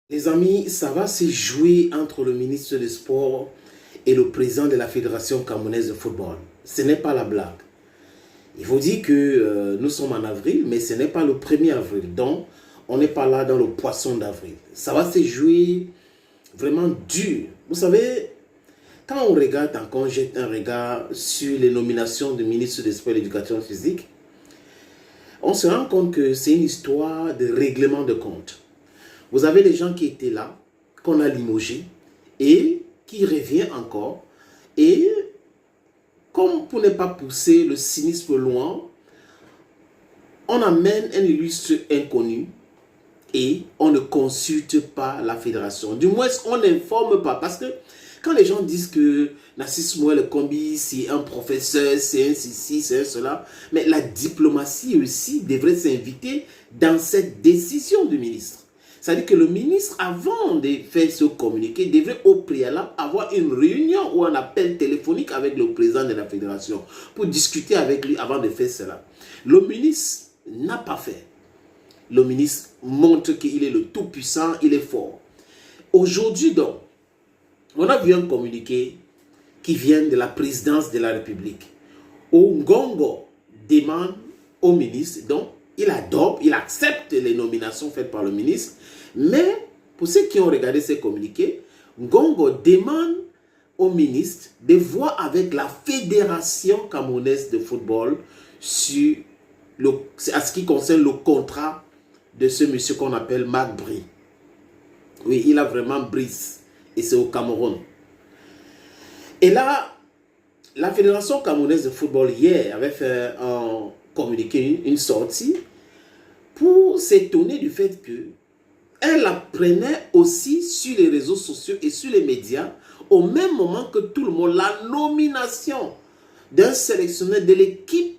Les amis, ça va se jouer entre le ministre des Sports et le président de la Fédération camerounaise de football. Ce n'est pas la blague. Il faut dire que nous sommes en avril, mais ce n'est pas le 1er avril. Donc, on n'est pas là dans le poisson d'avril. Ça va se jouer vraiment dur. Vous savez, quand on regarde, quand on jette un regard sur les nominations du ministre des Sports et de l'Éducation physique, on se rend compte que c'est une histoire de règlement de compte. Vous avez les gens qui étaient là, qu'on a limogés, et qui revient encore. Et comme pour ne pas pousser le cynisme loin, on amène un illustre inconnu et on ne consulte pas la fédération. Du moins, on n'informe pas. Parce que quand les gens disent que Narcisse Moël Kombi, c'est un professeur, c'est un ceci, c'est un cela, mais la diplomatie aussi devrait s'inviter dans cette décision du ministre. C'est-à-dire que le ministre, avant de faire ce communiqué, devrait au préalable avoir une réunion ou un appel téléphonique avec le président de la fédération pour discuter avec lui avant de faire cela. Le ministre n'a pas fait. Le ministre montre qu'il est le tout-puissant, il est fort. Aujourd'hui donc, on a vu un communiqué qui vient de la présidence de la République. Ngongo demande au ministre, donc il adopte, il accepte les nominations faites par le ministre, mais pour ceux qui ont regardé ces communiqués, Ngongo demande au ministre de voir avec la Fédération camerounaise de football sur à ce qui concerne le contrat de ce monsieur qu'on appelle Marc Bry. Oui, il a vraiment brise et c'est au Cameroun. Et là, la Fédération camerounaise de football hier avait fait un communiqué, une sortie, pour s'étonner du fait que elle apprenait aussi sur les réseaux sociaux et sur les médias, au même moment que tout le monde, la nomination d'un sélectionneur de l'équipe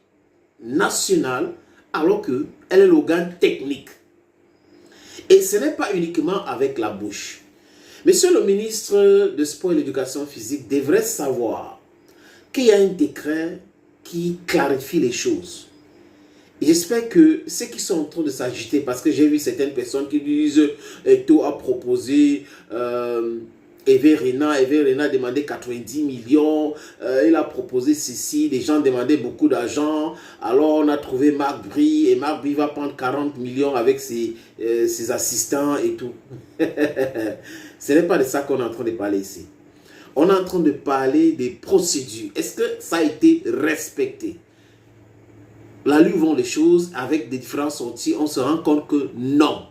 nationale, alors qu'elle est l'organe technique. Et ce n'est pas uniquement avec la bouche. Monsieur le ministre de Sport et de l'Éducation physique devrait savoir qu'il y a un décret qui clarifie les choses. J'espère que ceux qui sont en train de s'agiter, parce que j'ai vu certaines personnes qui disent Eto'o a proposé Hervé Renard a demandé 90 millions, il a proposé ceci, les gens demandaient beaucoup d'argent, alors on a trouvé Marc Bry, et Marc Bry va prendre 40 millions avec ses assistants et tout. Ce n'est pas de ça qu'on est en train de parler ici. On est en train de parler des procédures. Est-ce que ça a été respecté? Là où vont les choses, avec des différents sorties, on se rend compte que non.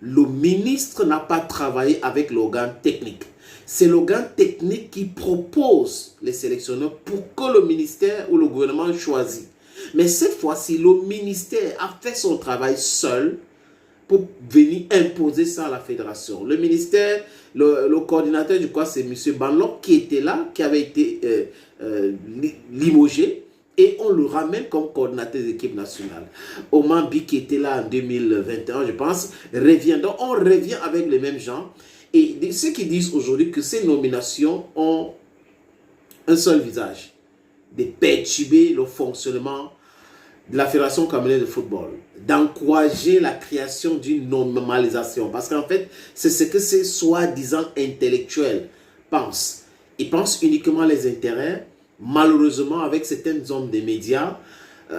Le ministre n'a pas travaillé avec l'organe technique. C'est l'organe technique qui propose les sélectionneurs pour que le ministère ou le gouvernement choisisse. Mais cette fois-ci, le ministère a fait son travail seul pour venir imposer ça à la fédération. Le ministère, le coordinateur, je crois, c'est M. Banlok qui était là, qui avait été limogé. Et on le ramène comme coordinateur de l'équipe nationale. Oman Bi, qui était là en 2021, je pense, revient. Donc, on revient avec les mêmes gens. Et ceux qui disent aujourd'hui que ces nominations ont un seul visage, de perturber le fonctionnement de la Fédération camerounaise de football, d'encourager la création d'une normalisation. Parce qu'en fait, c'est ce que ces soi-disant intellectuels pensent. Ils pensent uniquement les intérêts. Malheureusement, avec certains hommes des médias,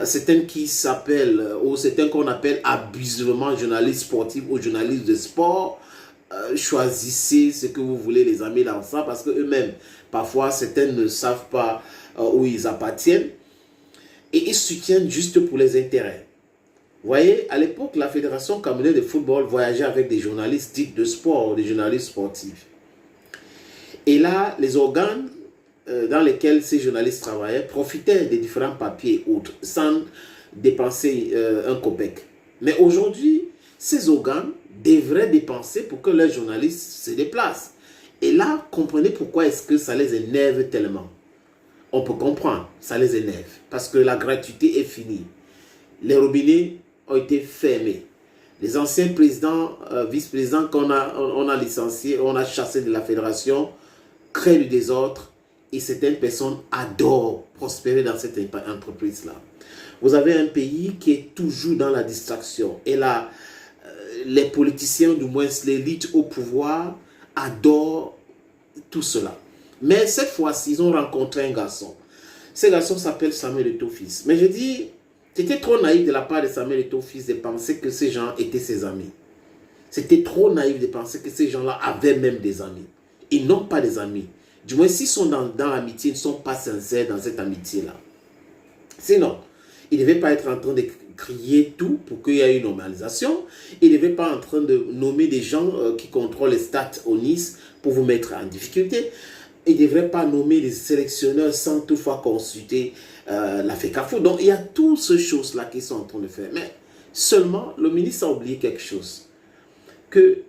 certains qui s'appellent, ou certains qu'on appelle abusivement journalistes sportifs ou journalistes de sport, choisissez ce que vous voulez, les amis, dans ça, parce qu'eux-mêmes, parfois, certains ne savent pas où ils appartiennent, et ils soutiennent juste pour les intérêts. Vous voyez, à l'époque, la Fédération camerounaise de football voyageait avec des journalistes dits de sport, des journalistes sportifs. Et là, les organes dans lesquels ces journalistes travaillaient profitaient des différents papiers et autres sans dépenser un copec. Mais aujourd'hui, ces organes devraient dépenser pour que leurs journalistes se déplacent. Et là, comprenez pourquoi est-ce que ça les énerve tellement. On peut comprendre, ça les énerve. Parce que la gratuité est finie. Les robinets ont été fermés. Les anciens présidents, vice-présidents qu'on a licenciés, on a chassé de la fédération, créent du désordre. Et certaines personnes adorent prospérer dans cette entreprise-là. Vous avez un pays qui est toujours dans la distraction. Et là, les politiciens, du moins l'élite au pouvoir, adorent tout cela. Mais cette fois-ci, ils ont rencontré un garçon. Ce garçon s'appelle Samuel Eto'o-Fils. Mais je dis, c'était trop naïf de la part de Samuel Eto'o-Fils de penser que ces gens étaient ses amis. C'était trop naïf de penser que ces gens-là avaient même des amis. Ils n'ont pas des amis. Du moins, s'ils sont dans l'amitié, ils ne sont pas sincères dans cette amitié-là. Sinon, ils ne devaient pas être en train de crier tout pour qu'il y ait une normalisation. Ils ne devaient pas en train de nommer des gens qui contrôlent les stats au Nice pour vous mettre en difficulté. Ils ne devraient pas nommer des sélectionneurs sans toutefois consulter la FECAFOOT. Donc, il y a toutes ces choses-là qu'ils sont en train de faire. Mais seulement, le ministre a oublié quelque chose. Que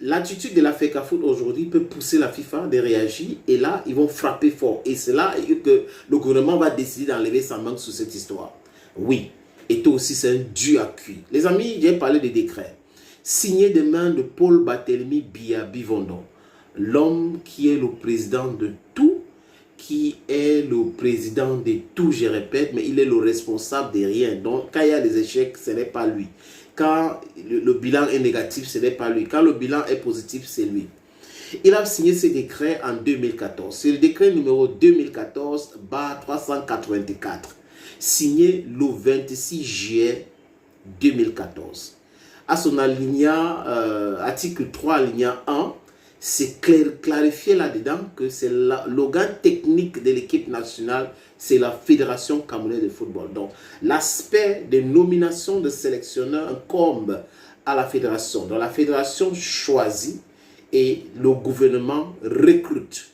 l'attitude de la FECAFOOT aujourd'hui peut pousser la FIFA de réagir. Et là, ils vont frapper fort. Et c'est là que le gouvernement va décider d'enlever sa main sur cette histoire. Oui. Et tout aussi, c'est un dû à cuire. Les amis, j'ai parlé des décrets. Signé de main de Paul Barthélemy Biya-Bivondo. L'homme qui est le président de tout, qui est le président de tout, je répète, mais il est le responsable de rien. Donc, quand il y a des échecs, ce n'est pas lui. Quand le bilan est négatif, ce n'est pas lui. Quand le bilan est positif, c'est lui. Il a signé ce décret en 2014. C'est le décret numéro 2014-384, signé le 26 juillet 2014. À son alinéa, article 3, alinéa 1, c'est clarifié là-dedans que c'est l'organe technique de l'équipe nationale, c'est la Fédération camerounaise de football. Donc, l'aspect de nomination de sélectionneurs incombe à la fédération. Donc, la fédération choisit et le gouvernement recrute.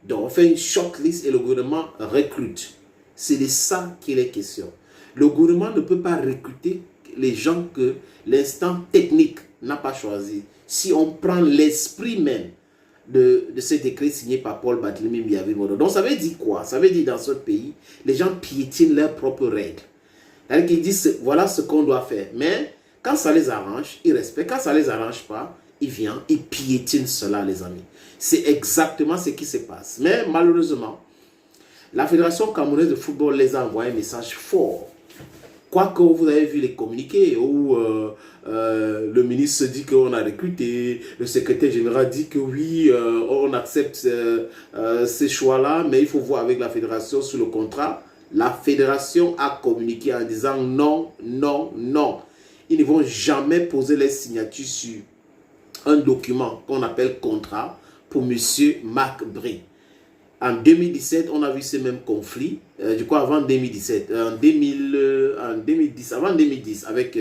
Donc, on fait une shortlist et le gouvernement recrute. C'est de ça qu'il est question. Le gouvernement ne peut pas recruter les gens que l'instant technique n'a pas choisi. Si on prend l'esprit même de ce décret signé par Paul Barthélemy Biya-Bivondo. Donc ça veut dire quoi? Ça veut dire dans ce pays, les gens piétinent leurs propres règles. C'est-à-dire qu'ils disent voilà ce qu'on doit faire. Mais quand ça les arrange, ils respectent. Quand ça ne les arrange pas, ils viennent, ils piétinent cela, les amis. C'est exactement ce qui se passe. Mais malheureusement, la Fédération camerounaise de football les a envoyé un message fort. Quoique vous avez vu les communiqués où le ministre dit qu'on a recruté, le secrétaire général dit que oui, on accepte ces choix-là, mais il faut voir avec la fédération sur le contrat. La fédération a communiqué en disant non, non, non. Ils ne vont jamais poser les signatures sur un document qu'on appelle contrat pour M. Marc Bry. En 2017, on a vu ces mêmes conflits. Je crois avant 2017, en 2010, avant 2010, avec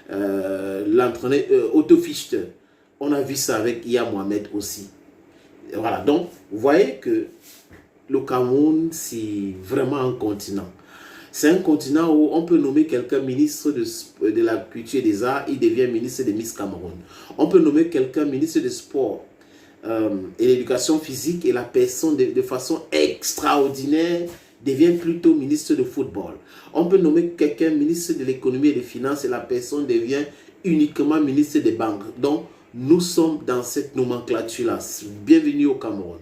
l'entraîneur Otto Fichte. On a vu ça avec Iya Mohamed aussi. Et voilà, donc, vous voyez que le Cameroun, c'est vraiment un continent. C'est un continent où on peut nommer quelqu'un ministre de la culture et des arts, il devient ministre de Miss Cameroun. On peut nommer quelqu'un ministre des sports et l'éducation physique et la personne de façon extraordinaire devient plutôt ministre de football. On peut nommer quelqu'un ministre de l'économie et des finances et la personne devient uniquement ministre des banques. Donc, nous sommes dans cette nomenclature-là. Bienvenue au Cameroun.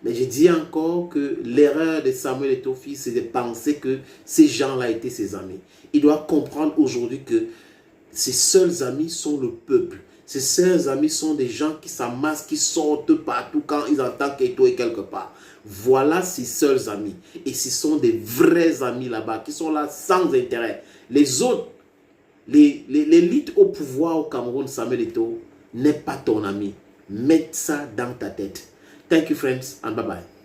Mais je dis encore que l'erreur de Samuel Eto'o-Fils, c'est de penser que ces gens-là étaient ses amis. Il doit comprendre aujourd'hui que ses seuls amis sont le peuple. Ses seuls amis sont des gens qui s'amassent, qui sortent partout quand ils entendent qu'Eto'o est quelque part. Voilà ses seuls amis. Et ce sont des vrais amis là-bas, qui sont là sans intérêt. Les autres, l'élite au pouvoir au Cameroun, Samuel Eto'o, n'est pas ton ami. Mets ça dans ta tête. Thank you friends and bye bye.